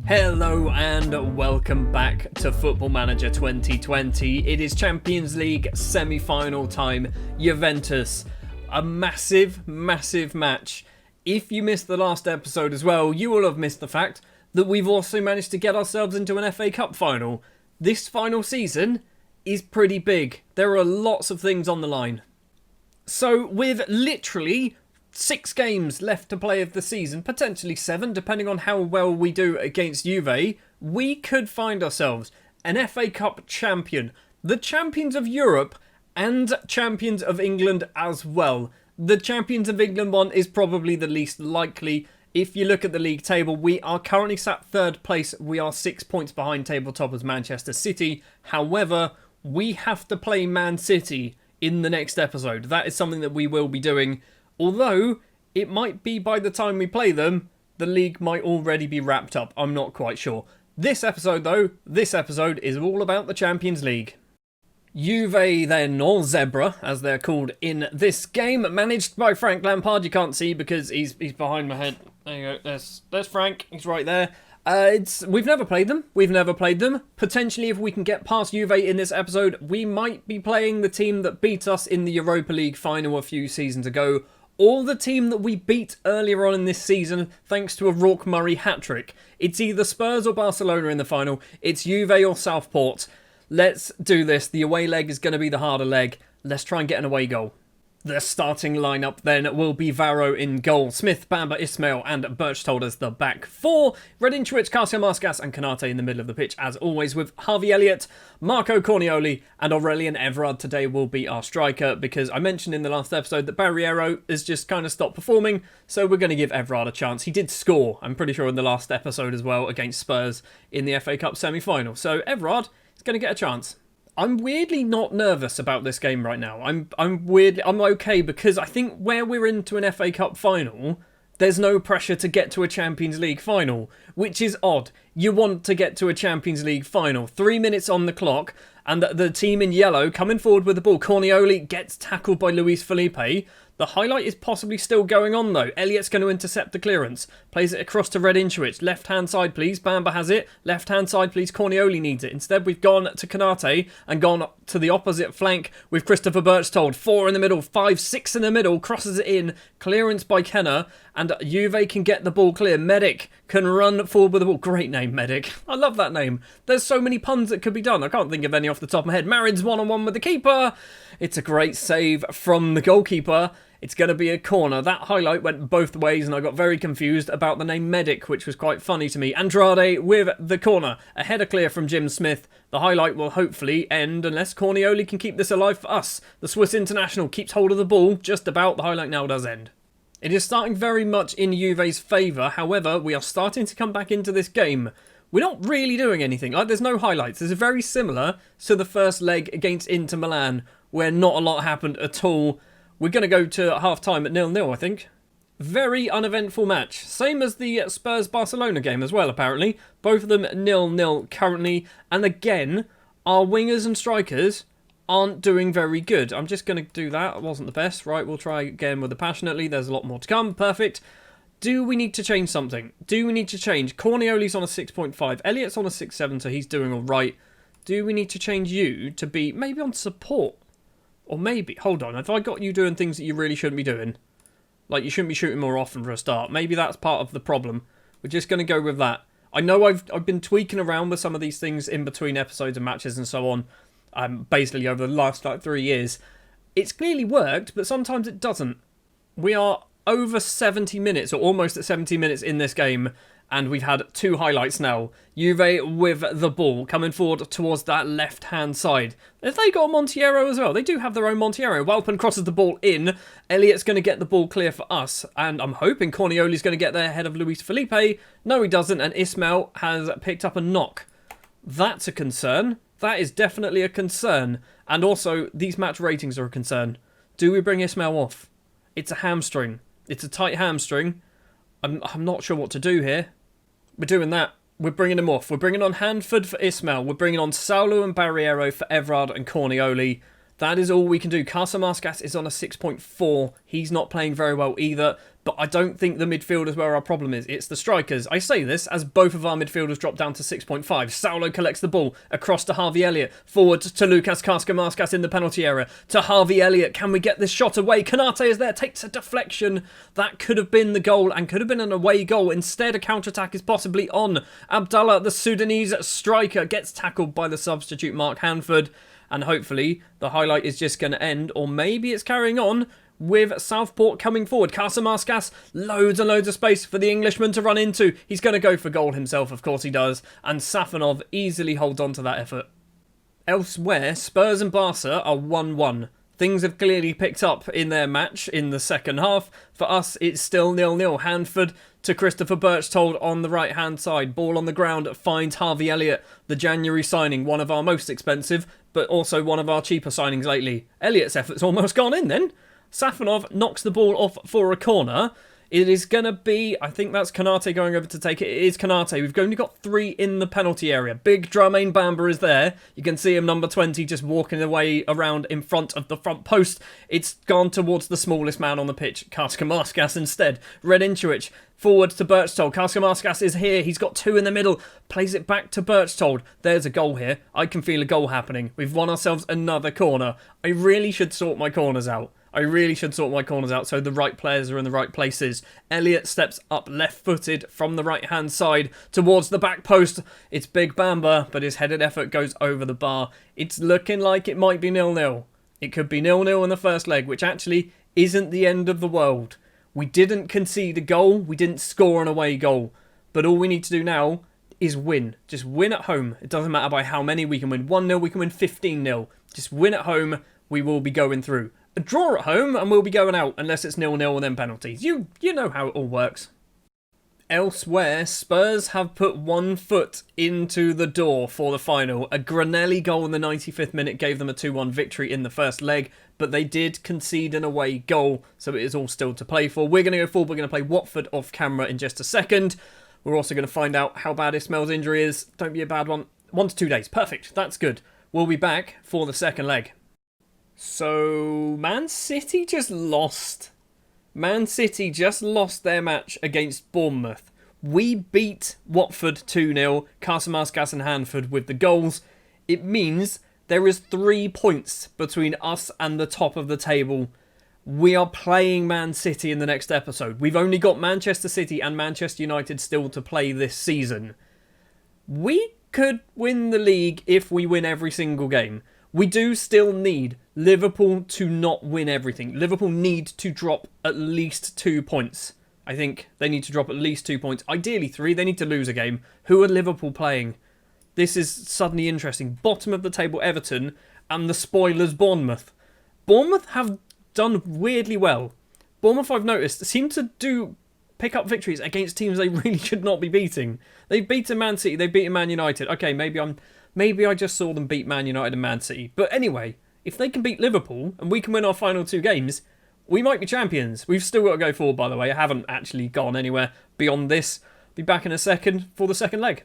Hello and welcome back to Football Manager 2020. It is Champions League semi-final time. Juventus, a massive match. If you missed the last episode as well, you will have missed the fact that we've also managed to get ourselves into an FA Cup final. This final season is pretty big. There are lots of things on the line. So with literally 6 games left to play of the season, potentially 7, depending on how well we do against Juve, we could find ourselves an FA Cup champion, the champions of Europe and champions of England as well. The champions of England one is probably the least likely. If you look at the league table, we are currently sat 3rd place. We are 6 points behind table toppers Manchester City. However, we have to play Man City in the next episode. That is something that we will be doing. Although, it might be by the time we play them, the league might already be wrapped up. I'm not quite sure. This episode, though, is all about the Champions League. Juve, then, or Zebra, as they're called in this game, managed by Frank Lampard. You can't see because he's behind my head. There you go. There's Frank. He's right there. We've never played them. Potentially, if we can get past Juve in this episode, we might be playing the team that beat us in the Europa League final a few seasons ago, or the team that we beat earlier on in this season thanks to a Rourke Murray hat-trick. It's either Spurs or Barcelona in the final. It's Juve or Southport. Let's do this. The away leg is going to be the harder leg. Let's try and get an away goal. The starting lineup then will be Varro in goal, Smith, Bamba, Ismail and Berchtold as the back 4. Redinchewicz, Marcas and Konate in the middle of the pitch as always, with Harvey Elliott, Marco Cornioli and Aurelien Everard today will be our striker, because I mentioned in the last episode that Barriero has just kind of stopped performing, so we're going to give Everard a chance. He did score, I'm pretty sure, in the last episode as well against Spurs in the FA Cup semi-final, so Everard is going to get a chance. I'm weirdly not nervous about this game right now. I'm okay, because I think where we're into an FA Cup final, there's no pressure to get to a Champions League final, which is odd. You want to get to a Champions League final. 3 minutes on the clock, and the team in yellow coming forward with the ball. Cornioli gets tackled by Luis Felipe. The highlight is possibly still going on though. Elliott's going to intercept the clearance. Plays it across to Redinchewicz. Left hand side please. Bamba has it. Left hand side please. Cornioli needs it. Instead we've gone to Konate and gone to the opposite flank with Christopher Berchtold. 4 in the middle. 5, 6 in the middle. Crosses it in. Clearance by Kenner. And Juve can get the ball clear. Medic can run forward with the ball. Great name, Medic. I love that name. There's so many puns that could be done. I can't think of any off the top of my head. Marin's one-on-one with the keeper. It's a great save from the goalkeeper. It's going to be a corner. That highlight went both ways and I got very confused about the name Medic, which was quite funny to me. Andrade with the corner. A header clear from Jim Smith. The highlight will hopefully end unless Cornioli can keep this alive for us. The Swiss international keeps hold of the ball. Just about. The highlight now does end. It is starting very much in Juve's favour. However, we are starting to come back into this game. We're not really doing anything. There's no highlights. This is very similar to the first leg against Inter Milan, where not a lot happened at all. We're going to go to half-time at 0-0, I think. Very uneventful match. Same as the Spurs-Barcelona game as well, apparently. Both of them 0-0 currently. And again, our wingers and strikers aren't doing very good. I'm just going to do that. It wasn't the best. Right, we'll try again with the passionately. There's a lot more to come. Perfect. Do we need to change something? Do we need to change? Cornioli's on a 6.5. Elliott's on a 6.7, so he's doing all right. Do we need to change you to be maybe on support? Or maybe, hold on, have I got you doing things that you really shouldn't be doing? Like, you shouldn't be shooting more often for a start. Maybe that's part of the problem. We're just going to go with that. I know I've been tweaking around with some of these things in between episodes and matches and so on, basically over the last, 3 years. It's clearly worked, but sometimes it doesn't. We are over 70 minutes, or almost at 70 minutes in this game, and we've had 2 highlights now. Juve with the ball, coming forward towards that left-hand side. Have they got a Montiero as well? They do have their own Montiero. Walpen crosses the ball in. Elliott's going to get the ball clear for us, and I'm hoping Cornioli's going to get there ahead of Luis Felipe. No, he doesn't, and Ismail has picked up a knock. That's a concern. That is definitely a concern. And also, these match ratings are a concern. Do we bring Ismail off? It's a hamstring. It's a tight hamstring. I'm not sure what to do here. We're doing that. We're bringing him off. We're bringing on Handford for Ismail. We're bringing on Saulo and Barriero for Everard and Cornioli. That is all we can do. Marcas is on a 6.4. He's not playing very well either. But I don't think the midfielders where our problem is. It's the strikers. I say this as both of our midfielders drop down to 6.5. Saulo collects the ball across to Harvey Elliott. Forward to Lucas Karskas in the penalty area. To Harvey Elliott. Can we get this shot away? Kanate is there. Takes a deflection. That could have been the goal and could have been an away goal. Instead, a counter-attack is possibly on. Abdallah, the Sudanese striker, gets tackled by the substitute Mark Hanford. And hopefully the highlight is just going to end, or maybe it's carrying on, with Southport coming forward. Karskas, loads and loads of space for the Englishman to run into. He's going to go for goal himself, of course he does. And Safanov easily holds on to that effort. Elsewhere, Spurs and Barca are 1-1. Things have clearly picked up in their match in the second half. For us, it's still 0-0. Hanford to Christopher Birchtold on the right-hand side. Ball on the ground finds Harvey Elliott, the January signing, one of our most expensive, but also one of our cheaper signings lately. Elliott's effort's almost gone in then. Safanov knocks the ball off for a corner. It is going to be, I think that's Kanate going over to take it. It is Kanate. We've only got 3 in the penalty area. Big Dramain Bamba is there. You can see him, number 20, just walking away around in front of the front post. It's gone towards the smallest man on the pitch, Karskas instead. Redinchewicz forward to Birchtold. Karskas is here. He's got 2 in the middle. Plays it back to Birchtold. There's a goal here. I can feel a goal happening. We've won ourselves another corner. I really should sort my corners out. So the right players are in the right places. Elliott steps up left-footed from the right-hand side towards the back post. It's Big Bamba, but his headed effort goes over the bar. It's looking like it might be 0-0. It could be 0-0 in the first leg, which actually isn't the end of the world. We didn't concede a goal. We didn't score an away goal. But all we need to do now is win. Just win at home. It doesn't matter by how many. We can win 1-0. We can win 15-0. Just win at home. We will be going through. A draw at home and we'll be going out unless it's 0-0 and then penalties. You know how it all works. Elsewhere, Spurs have put one foot into the door for the final. A Granelli goal in the 95th minute gave them a 2-1 victory in the first leg, but they did concede an away goal, so it is all still to play for. We're going to go forward. We're going to play Watford off camera in just a second. We're also going to find out how bad Ismail's injury is. Don't be a bad one. 1 to 2 days. Perfect. That's good. We'll be back for the second leg. So, Man City just lost. Man City just lost their match against Bournemouth. We beat Watford 2-0, Karskas and Hanford with the goals. It means there is 3 points between us and the top of the table. We are playing Man City in the next episode. We've only got Manchester City and Manchester United still to play this season. We could win the league if we win every single game. We do still need Liverpool to not win everything. Liverpool need to drop at least 2 points. I think they need to drop at least 2 points. Ideally 3. They need to lose a game. Who are Liverpool playing? This is suddenly interesting. Bottom of the table Everton and the spoilers Bournemouth. Bournemouth have done weirdly well. Bournemouth, I've noticed, seem to pick up victories against teams they really should not be beating. They've beaten Man City. They've beaten Man United. Okay, maybe I just saw them beat Man United and Man City. But anyway, if they can beat Liverpool and we can win our final 2 games, we might be champions. We've still got to go forward, by the way. I haven't actually gone anywhere beyond this. Be back in a second for the second leg.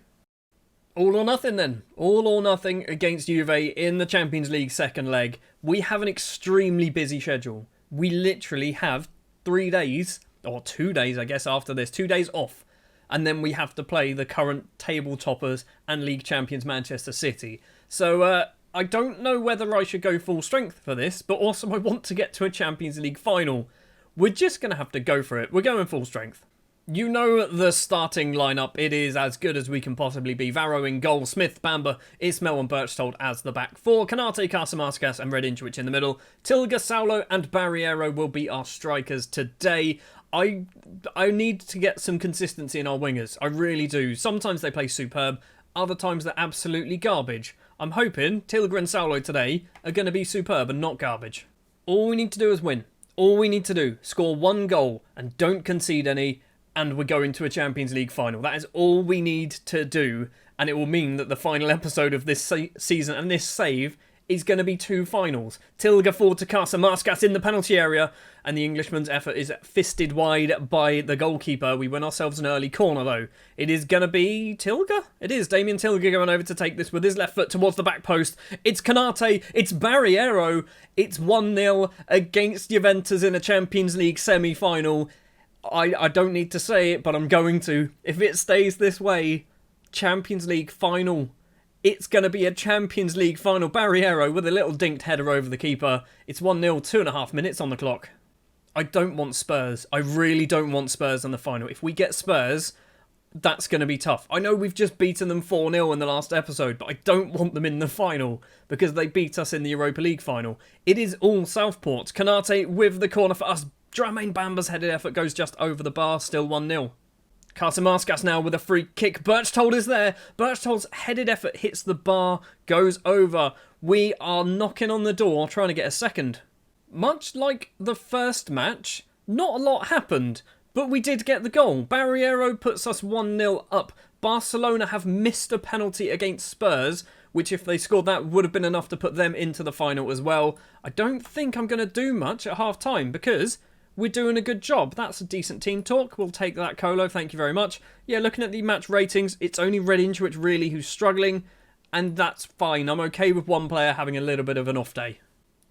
All or nothing then. All or nothing against Juve in the Champions League second leg. We have an extremely busy schedule. We literally have 3 days, or 2 days I guess after this, 2 days off. And then we have to play the current table toppers and league champions Manchester City. So I don't know whether I should go full strength for this, but also I want to get to a Champions League final. We're just going to have to go for it. We're going full strength. You know the starting lineup. It is as good as we can possibly be. Varro in goal, Smith, Bamba, Ismail and Birchtold as the back 4. Kanate, Karskas and Redinchewicz in the middle. Tilga, Saulo and Barriero will be our strikers today. I need to get some consistency in our wingers. I really do. Sometimes they play superb. Other times they're absolutely garbage. I'm hoping Tilga and Saulo today are going to be superb and not garbage. All we need to do is win. All we need to do, score 1 goal and don't concede any, and we're going to a Champions League final. That is all we need to do, and it will mean that the final episode of this season and this save is going to be 2 finals. Tilga forward to Karskas in the penalty area, and the Englishman's effort is fisted wide by the goalkeeper. We win ourselves an early corner though. It is going to be Tilga? It is. Damien Tilga going over to take this with his left foot towards the back post. It's Kanate, it's Barriero, it's 1-0 against Juventus in a Champions League semi-final. I don't need to say it, but I'm going to. If it stays this way, Champions League final. It's going to be a Champions League final. Barriero with a little dinked header over the keeper. It's 1-0, 2.5 minutes on the clock. I don't want Spurs. I really don't want Spurs in the final. If we get Spurs, that's going to be tough. I know we've just beaten them 4-0 in the last episode, but I don't want them in the final because they beat us in the Europa League final. It is all Southport. Konate with the corner for us. Jermaine Bamba's headed effort goes just over the bar, still 1-0. Carson now with a free kick. Berchtold is there. Berchtold's headed effort hits the bar, goes over. We are knocking on the door, trying to get a second. Much like the first match, not a lot happened, but we did get the goal. Barriero puts us 1-0 up. Barcelona have missed a penalty against Spurs, which if they scored that would have been enough to put them into the final as well. I don't think I'm going to do much at half-time because we're doing a good job. That's a decent team talk. We'll take that, Colo. Thank you very much. Yeah, looking at the match ratings, it's only Red Inchwich really who's struggling, and that's fine. I'm okay with one player having a little bit of an off day.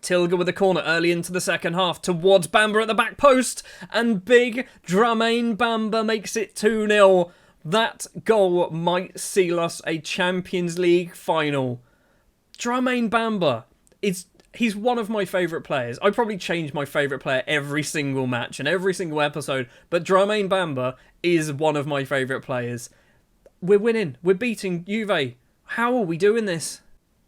Tilger with a corner early into the second half towards Bamba at the back post, and big Jermaine Bamba makes it 2-0. That goal might seal us a Champions League final. Jermaine Bamba he's one of my favourite players. I probably change my favourite player every single match and every single episode, but Jermaine Bamba is one of my favourite players. We're winning. We're beating Juve. How are we doing this?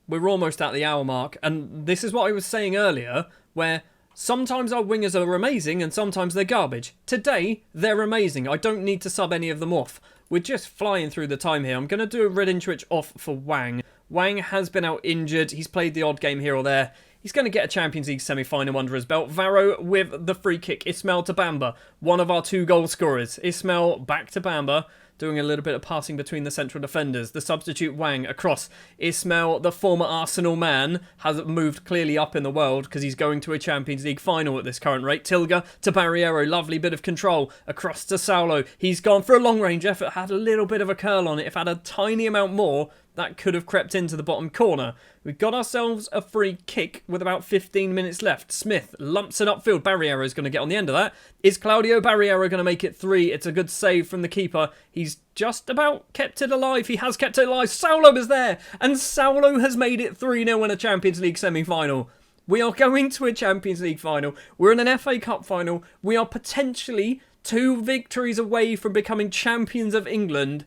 We're almost at the hour mark, and this is what I was saying earlier, where sometimes our wingers are amazing and sometimes they're garbage. Today, they're amazing. I don't need to sub any of them off. We're just flying through the time here. I'm going to do a Red Inchwich off for Wang. Wang has been out injured. He's played the odd game here or there. He's going to get a Champions League semi-final under his belt. Varro with the free kick. Ismail to Bamba, one of our 2 goal scorers. Ismail back to Bamba, doing a little bit of passing between the central defenders. The substitute Wang across. Ismail, the former Arsenal man, has moved clearly up in the world because he's going to a Champions League final at this current rate. Tilger to Barriero, lovely bit of control. Across to Saulo. He's gone for a long-range effort, had a little bit of a curl on it. If had a tiny amount more, that could have crept into the bottom corner. We've got ourselves a free kick with about 15 minutes left. Smith lumps it upfield. Barriero's going to get on the end of that. Is Claudio Barriero going to make it 3? It's a good save from the keeper. He's just about kept it alive. He has kept it alive. Saulo is there. And Saulo has made it 3-0 in a Champions League semi-final. We are going to a Champions League final. We're in an FA Cup final. We are potentially 2 victories away from becoming champions of England.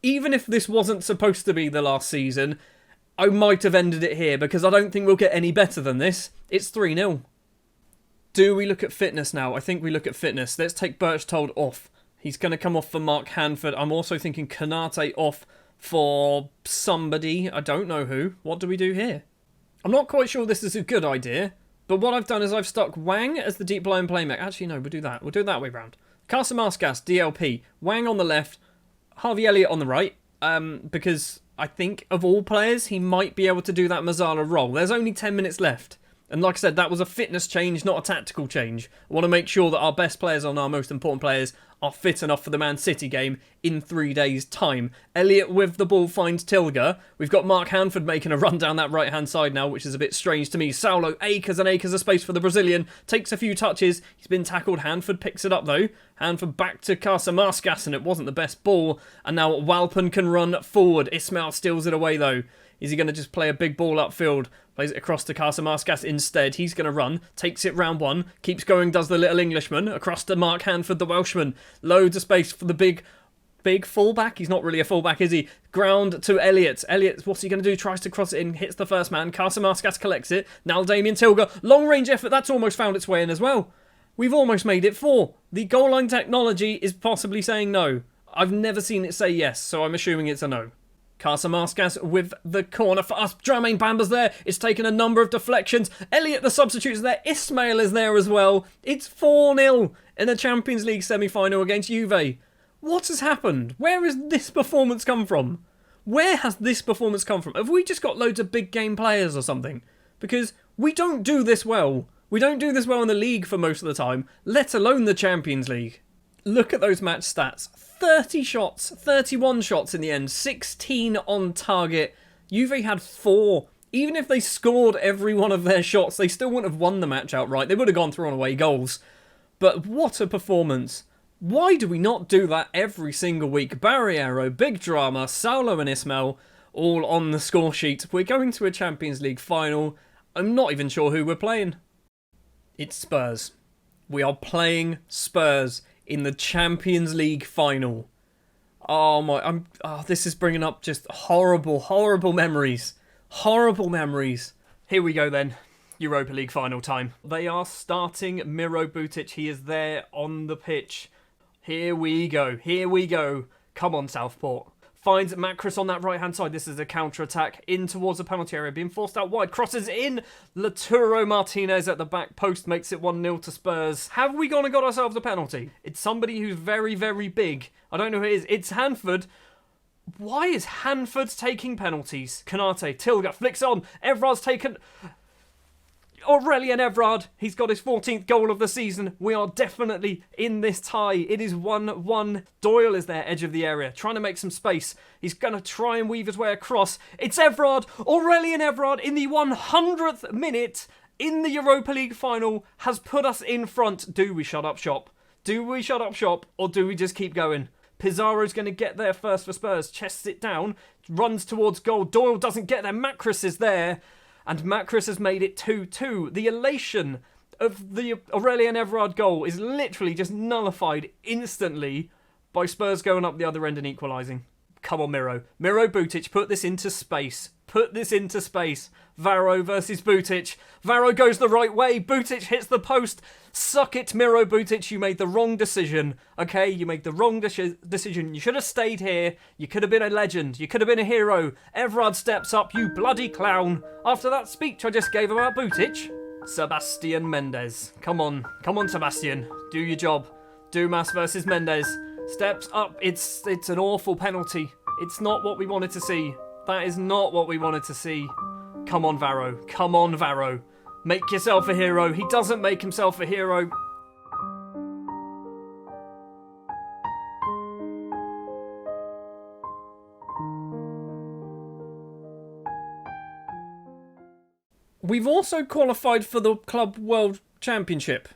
Even if this wasn't supposed to be the last season, I might have ended it here because I don't think we'll get any better than this. It's 3-0. Do we look at fitness now? I think we look at fitness. Let's take Berchtold off. He's going to come off for Mark Hanford. I'm also thinking Konate off for somebody. I don't know who. What do we do here? I'm not quite sure this is a good idea, but what I've done is I've stuck Wang as the deep line playmaker. Actually, no, we'll do that. We'll do it that way round. Carson-Mascas, DLP. Wang on the left. Harvey Elliott on the right, because I think of all players, he might be able to do that Mazzala role. There's only 10 minutes left. And like I said, that was a fitness change, not a tactical change. I want to make sure that our best players and our most important players are fit enough for the Man City game in 3 days' time. Elliott with the ball finds Tilger. We've got Mark Hanford making a run down that right-hand side now, which is a bit strange to me. Saulo, acres and acres of space for the Brazilian. Takes a few touches. He's been tackled. Hanford picks it up, though. Hanford back to Carson-Mascas, and it wasn't the best ball. And now Walpen can run forward. Ismail steals it away, though. Is he going to just play a big ball upfield? Plays it across to Carson-Mascas instead. He's going to run. Takes it round 1. Keeps going, does the little Englishman. Across to Mark Hanford, the Welshman. Loads of space for the big fullback. He's not really a fullback, is he? Ground to Elliott. Elliott, what's he going to do? Tries to cross it in. Hits the first man. Carson-Mascas collects it. Now Damien Tilger. Long range effort. That's almost found its way in as well. We've almost made it 4. The goal line technology is possibly saying no. I've never seen it say yes, so I'm assuming it's a no. Carson-Mascas with the corner for us. Jermaine Bamba's there. It's taken a number of deflections. Elliott, the substitute, is there. Ismail is there as well. It's 4-0 in a Champions League semi-final against Juve. What has happened? Where has this performance come from? Where has this performance come from? Have we just got loads of big game players or something? Because we don't do this well. We don't do this well in the league for most of the time, let alone the Champions League. Look at those match stats. 30 shots, 31 shots in the end, 16 on target. Juve had 4. Even if they scored every one of their shots, they still wouldn't have won the match outright. They would have gone through on away goals. But what a performance. Why do we not do that every single week? Barriero, big drama, Saulo and Ismail all on the score sheet. We're going to a Champions League final. I'm not even sure who we're playing. It's Spurs. We are playing Spurs in the Champions League final. Oh my, this is bringing up just horrible, horrible memories. Horrible memories. Here we go then. Europa League final time. They are starting Miro Butic. He is there on the pitch. Here we go. Here we go. Come on, Southport. Finds Macris on that right-hand side. This is a counter-attack in towards the penalty area. Being forced out wide. Crosses in. Laturo Martinez at the back post makes it 1-0 to Spurs. Have we gone and got ourselves a penalty? It's somebody who's very, very big. I don't know who it is. It's Hanford. Why is Hanford taking penalties? Kanate, Tilga, flicks on. Evra's taken... Aurelien Evrard, he's got his 14th goal of the season. We are definitely in this tie. It is 1-1. Doyle is there, edge of the area, trying to make some space. He's going to try and weave his way across. It's Evrard, Aurelien Evrard in the 100th minute in the Europa League final has put us in front. Do we shut up shop? Do we shut up shop or do we just keep going? Pizarro's going to get there first for Spurs. Chests it down, runs towards goal. Doyle doesn't get there. Macris is there. And Macris has made it 2-2. The elation of the Aurelien Evrard goal is literally just nullified instantly by Spurs going up the other end and equalising. Come on, Miro. Miro Butic, put this into space. Put this into space. Varro versus Butic. Varro goes the right way. Butic hits the post. Suck it, Miro Butic. You made the wrong decision. Okay, you made the wrong decision. You should have stayed here. You could have been a legend. You could have been a hero. Evrard steps up, you bloody clown. After that speech I just gave about Butic. Sebastian Mendes. Come on. Come on, Sebastian. Do your job. Dumas versus Mendes. Steps up. It's an awful penalty. It's not what we wanted to see. That is not what we wanted to see. Come on, Varro. Come on, Varro. Make yourself a hero. He doesn't make himself a hero. We've also qualified for the Club World Championship.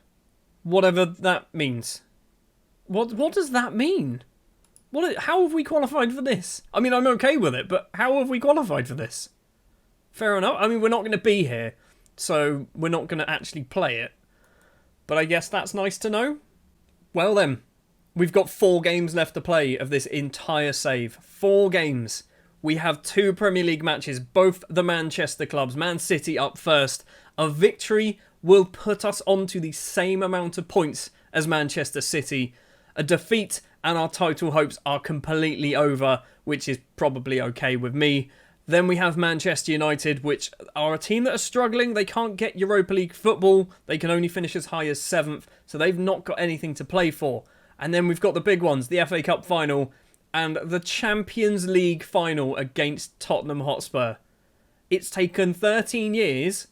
Whatever that means. What does that mean? How have we qualified for this? I mean, I'm okay with it, but how have we qualified for this? Fair enough. I mean, we're not going to be here, so we're not going to actually play it. But I guess that's nice to know. Well then, we've got 4 games left to play of this entire save. 4 games. We have 2 Premier League matches, both the Manchester clubs. Man City up first. A victory will put us onto the same amount of points as Manchester City. A defeat and our title hopes are completely over, which is probably okay with me. Then we have Manchester United, which are a team that are struggling. They can't get Europa League football. They can only finish as high as 7th, so they've not got anything to play for. And then we've got the big ones, the FA Cup final and the Champions League final against Tottenham Hotspur. It's taken 13 years,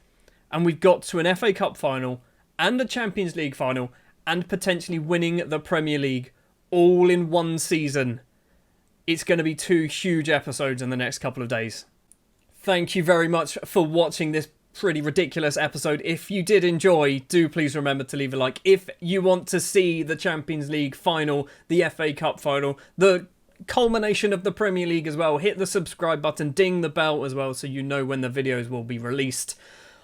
and we've got to an FA Cup final and a Champions League final and potentially winning the Premier League all in one season. It's going to be 2 huge episodes in the next couple of days. Thank you very much for watching this pretty ridiculous episode. If you did enjoy, do please remember to leave a like. If you want to see the Champions League final, the FA Cup final, the culmination of the Premier League as well, hit the subscribe button, ding the bell as well so you know when the videos will be released.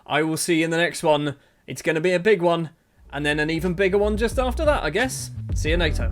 I will see you in the next one. It's going to be a big one, and then an even bigger one just after that, I guess. See you later.